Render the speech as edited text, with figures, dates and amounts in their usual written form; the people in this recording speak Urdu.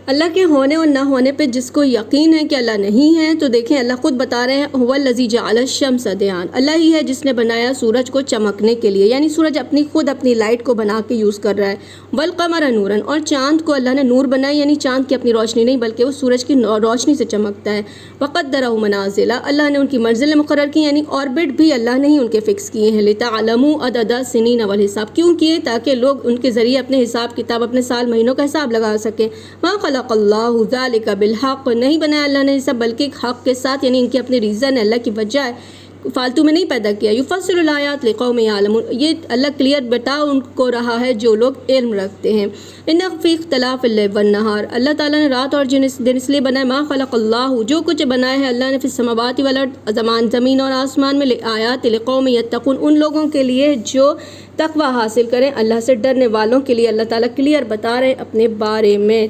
اللہ کے ہونے اور نہ ہونے پہ جس کو یقین ہے کہ اللہ نہیں ہے، تو دیکھیں اللہ خود بتا رہے ہیں هو الذی جعل الشمس ضیاء، اللہ ہی ہے جس نے بنایا سورج کو چمکنے کے لیے، یعنی سورج اپنی لائٹ کو بنا کے یوز کر رہا ہے، والقمر نورا، اور چاند کو اللہ نے نور بنایا، یعنی چاند کی اپنی روشنی نہیں بلکہ وہ سورج کی روشنی سے چمکتا ہے، وقدرہ منازل، اللہ نے ان کی منزلیں مقرر کی، یعنی آربٹ بھی اللہ نے ہی ان کے فکس کیے ہیں، لتعلموا عدد السنین والحساب، کیوں کیے؟ تاکہ لوگ ان کے ذریعے اپنے حساب کتاب، اپنے سال مہینوں کا حساب لگا سکیں۔ ما خلق اللہ ذلک بالحق، نہیں بنایا اللہ نے سب بلکہ ایک حق کے ساتھ، یعنی ان کی اپنی ریزن ہے، اللہ کی وجہ ہے، فالتو میں نہیں پیدا کیا۔ یفصل الآیات لقوم یعلمون، یہ اللہ کلیئر بتا ان کو رہا ہے جو لوگ علم رکھتے ہیں۔ ان فی اختلاف اللیل والنہار، اللہ تعالیٰ نے رات اور دن اس لیے بنایا، ما خلق اللہ، جو کچھ بنایا ہے اللہ نے، فی السماوات والارض، زمین اور آسمان میں، آیات لقوم یتقون، ان لوگوں کے لیے جو تقوی حاصل کریں، اللہ سے ڈرنے والوں کے لیے اللہ تعالیٰ کلیئر بتا رہے ہیں اپنے بارے میں۔